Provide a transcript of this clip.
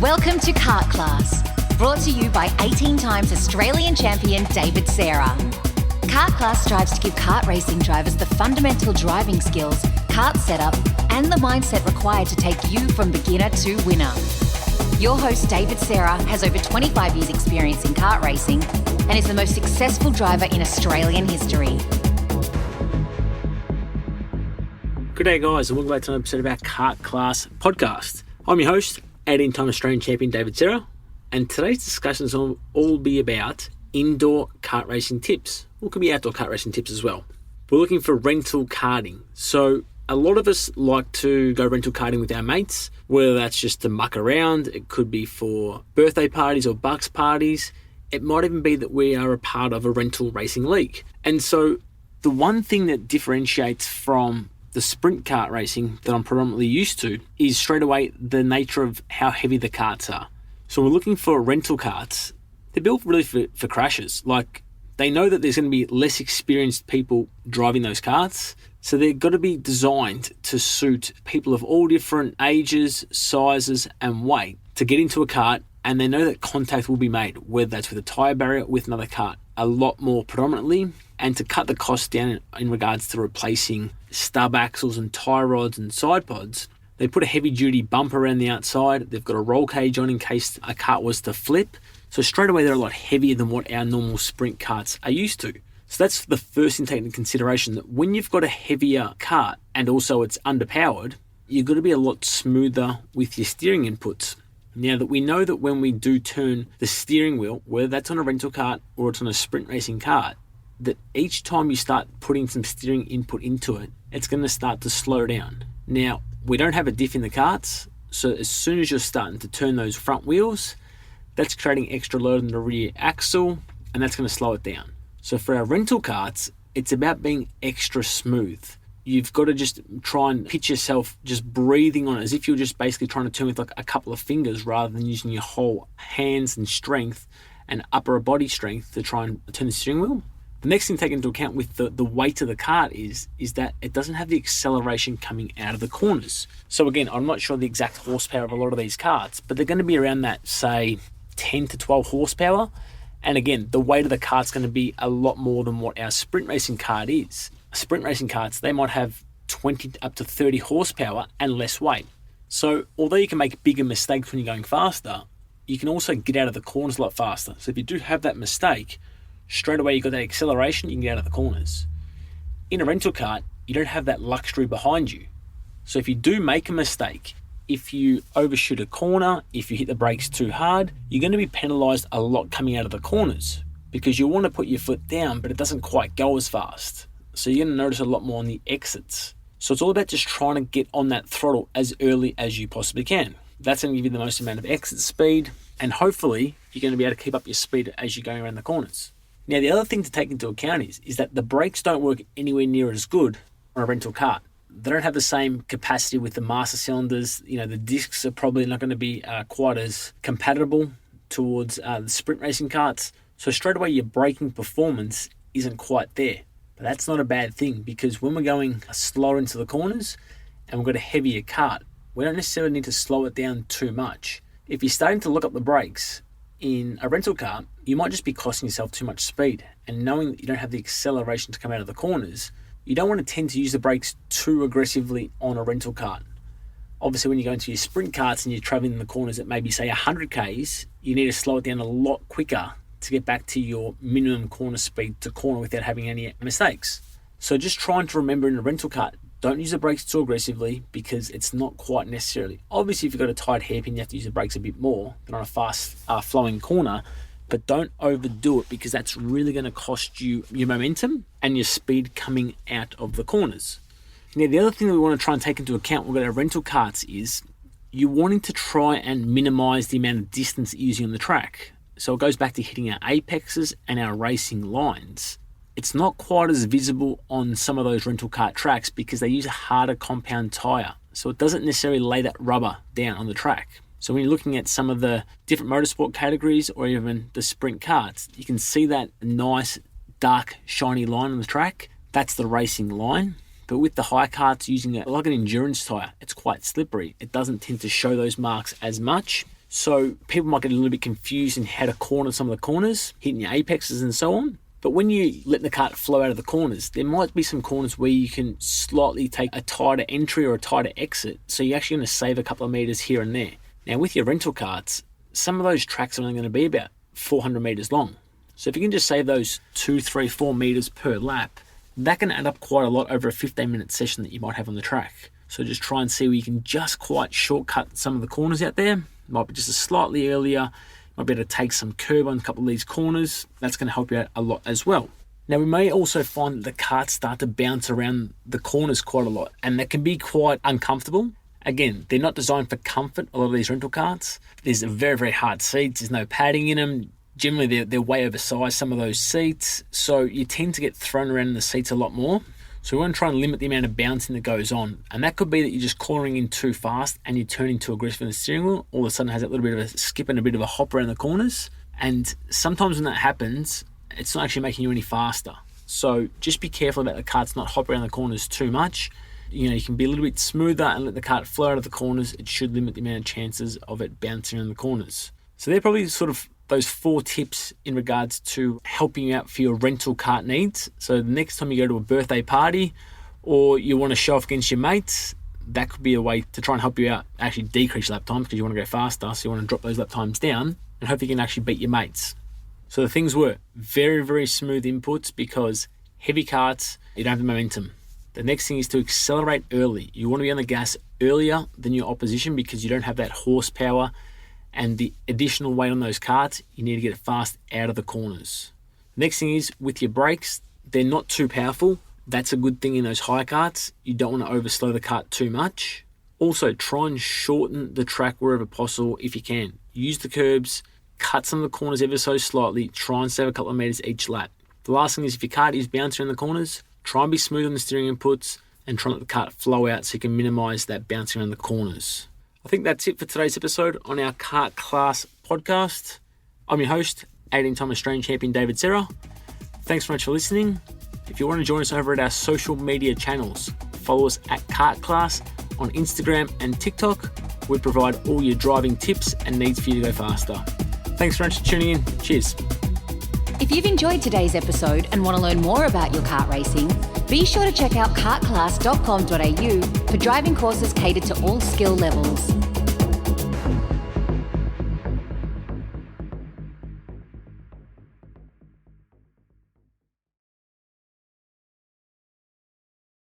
Welcome to Kart Class, brought to you by 18 times Australian champion David Serra. Kart Class strives to give kart racing drivers the fundamental driving skills, kart setup, and the mindset required to take you from beginner to winner. Your host, David Serra, has over 25 years' experience in kart racing and is the most successful driver in Australian history. Good day, guys, and welcome back to another episode of our Kart Class podcast. I'm your host, 18-time Australian champion David Serra, and today's discussions will all be about indoor kart racing tips. Or could be outdoor kart racing tips as well. We're looking for rental karting. So a lot of us like to go rental karting with our mates, whether that's just to muck around, it could be for birthday parties or bucks parties. It might even be that we are a part of a rental racing league. And so the one thing that differentiates from the sprint kart racing that I'm predominantly used to is straight away the nature of how heavy the karts are. So we're looking for rental karts. They're built really for crashes. Like, they know that there's going to be less experienced people driving those karts. So they've got to be designed to suit people of all different ages, sizes, and weight to get into a kart. And they know that contact will be made, whether that's with a tyre barrier, with another kart, a lot more predominantly, and to cut the cost down in regards to replacing stub axles and tie rods and side pods. They put a heavy duty bumper around the outside. They've got a roll cage on in case a kart was to flip. So straight away, they're a lot heavier than what our normal sprint karts are used to. So that's the first thing to take into consideration, that when you've got a heavier kart and also it's underpowered, you've got to be a lot smoother with your steering inputs. Now that we know that when we do turn the steering wheel, whether that's on a rental kart or it's on a sprint racing kart, that each time you start putting some steering input into it, it's going to start to slow down. Now, we don't have a diff in the karts, so as soon as you're starting to turn those front wheels, that's creating extra load on the rear axle, and that's going to slow it down. So for our rental karts, it's about being extra smooth. You've got to just try and pitch yourself just breathing on it as if you're just basically trying to turn with like a couple of fingers rather than using your whole hands and strength and upper body strength to try and turn the steering wheel. The next thing to take into account with the weight of the kart is that it doesn't have the acceleration coming out of the corners. So again, I'm not sure the exact horsepower of a lot of these karts, but they're going to be around that, say, 10 to 12 horsepower. And again, the weight of the kart's going to be a lot more than what our sprint racing kart is. Sprint racing karts, they might have 20 up to 30 horsepower and less weight. So although you can make bigger mistakes when you're going faster, you can also get out of the corners a lot faster. So if you do have that mistake, straight away you've got that acceleration, you can get out of the corners. In a rental kart, you don't have that luxury behind you. So if you do make a mistake, if you overshoot a corner, if you hit the brakes too hard, you're going to be penalised a lot coming out of the corners because you want to put your foot down, but it doesn't quite go as fast. So you're going to notice a lot more on the exits. So it's all about just trying to get on that throttle as early as you possibly can. That's going to give you the most amount of exit speed, and hopefully you're going to be able to keep up your speed as you're going around the corners. Now, the other thing to take into account is that the brakes don't work anywhere near as good on a rental kart. They don't have the same capacity with the master cylinders. You know, the discs are probably not going to be quite as compatible towards the sprint racing karts. So straight away, your braking performance isn't quite there. But that's not a bad thing, because when we're going slower into the corners and we've got a heavier kart, we don't necessarily need to slow it down too much. If you're starting to look up the brakes in a rental kart, you might just be costing yourself too much speed. And knowing that you don't have the acceleration to come out of the corners, you don't want to tend to use the brakes too aggressively on a rental kart. Obviously, when you go into your sprint karts and you're traveling in the corners at maybe, say, 100 Ks, you need to slow it down a lot quicker to get back to your minimum corner speed to corner without having any mistakes. So just trying to remember in a rental kart, don't use the brakes too aggressively because it's not quite necessarily. Obviously, if you've got a tight hairpin, you have to use the brakes a bit more than on a fast flowing corner, but don't overdo it because that's really going to cost you your momentum and your speed coming out of the corners. Now, the other thing that we want to try and take into account with our rental karts is you're wanting to try and minimize the amount of distance that you're using on the track. So it goes back to hitting our apexes and our racing lines. It's not quite as visible on some of those rental kart tracks because they use a harder compound tyre. So it doesn't necessarily lay that rubber down on the track. So when you're looking at some of the different motorsport categories or even the sprint karts, you can see that nice, dark, shiny line on the track. That's the racing line. But with the high karts using it like an endurance tyre, it's quite slippery. It doesn't tend to show those marks as much. So people might get a little bit confused in how to corner some of the corners, hitting your apexes and so on. But when you let the kart flow out of the corners, there might be some corners where you can slightly take a tighter entry or a tighter exit. So you're actually going to save a couple of meters here and there. Now with your rental karts, some of those tracks are only going to be about 400 meters long. So if you can just save those 2, 3, 4 meters per lap, that can add up quite a lot over a 15-minute session that you might have on the track. So just try and see where you can just quite shortcut some of the corners out there. Might be just a slightly earlier, might be able to take some curb on a couple of these corners. That's going to help you out a lot as well. Now we may also find that the karts start to bounce around the corners quite a lot, and that can be quite uncomfortable. Again, they're not designed for comfort, a lot of these rental karts. There's very, very hard seats, there's no padding in them. Generally, they're way oversized, some of those seats, so you tend to get thrown around in the seats a lot more. So we want to try and limit the amount of bouncing that goes on. And that could be that you're just cornering in too fast and you're turning too aggressive in the steering wheel. All of a sudden it has that little bit of a skip and a bit of a hop around the corners. And sometimes when that happens, it's not actually making you any faster. So just be careful about the karts not hop around the corners too much. You can be a little bit smoother and let the kart flow out of the corners. It should limit the amount of chances of it bouncing around the corners. So they're probably sort of those 4 tips in regards to helping you out for your rental kart needs. So the next time you go to a birthday party or you want to show off against your mates, that could be a way to try and help you out, actually decrease lap times because you want to go faster. So you want to drop those lap times down and hope you can actually beat your mates. So the things were very, very smooth inputs because heavy karts, you don't have the momentum. The next thing is to accelerate early. You want to be on the gas earlier than your opposition because you don't have that horsepower and the additional weight on those karts. You need to get it fast out of the corners. Next thing is with your brakes, they're not too powerful. That's a good thing in those high karts. You don't want to overslow the kart too much. Also, try and shorten the track wherever possible if you can. Use the curbs, cut some of the corners ever so slightly, try and save a couple of meters each lap. The last thing is if your kart is bouncing around the corners, try and be smooth on the steering inputs and try and let the kart flow out so you can minimize that bouncing around the corners. I think that's it for today's episode on our Kart Class podcast. I'm your host, 18-time Australian champion David Serra. Thanks very much for listening. If you want to join us over at our social media channels, follow us at Kart Class on Instagram and TikTok. We provide all your driving tips and needs for you to go faster. Thanks very much for tuning in. Cheers. If you've enjoyed today's episode and want to learn more about your kart racing, be sure to check out kartclass.com.au for driving courses catered to all skill levels.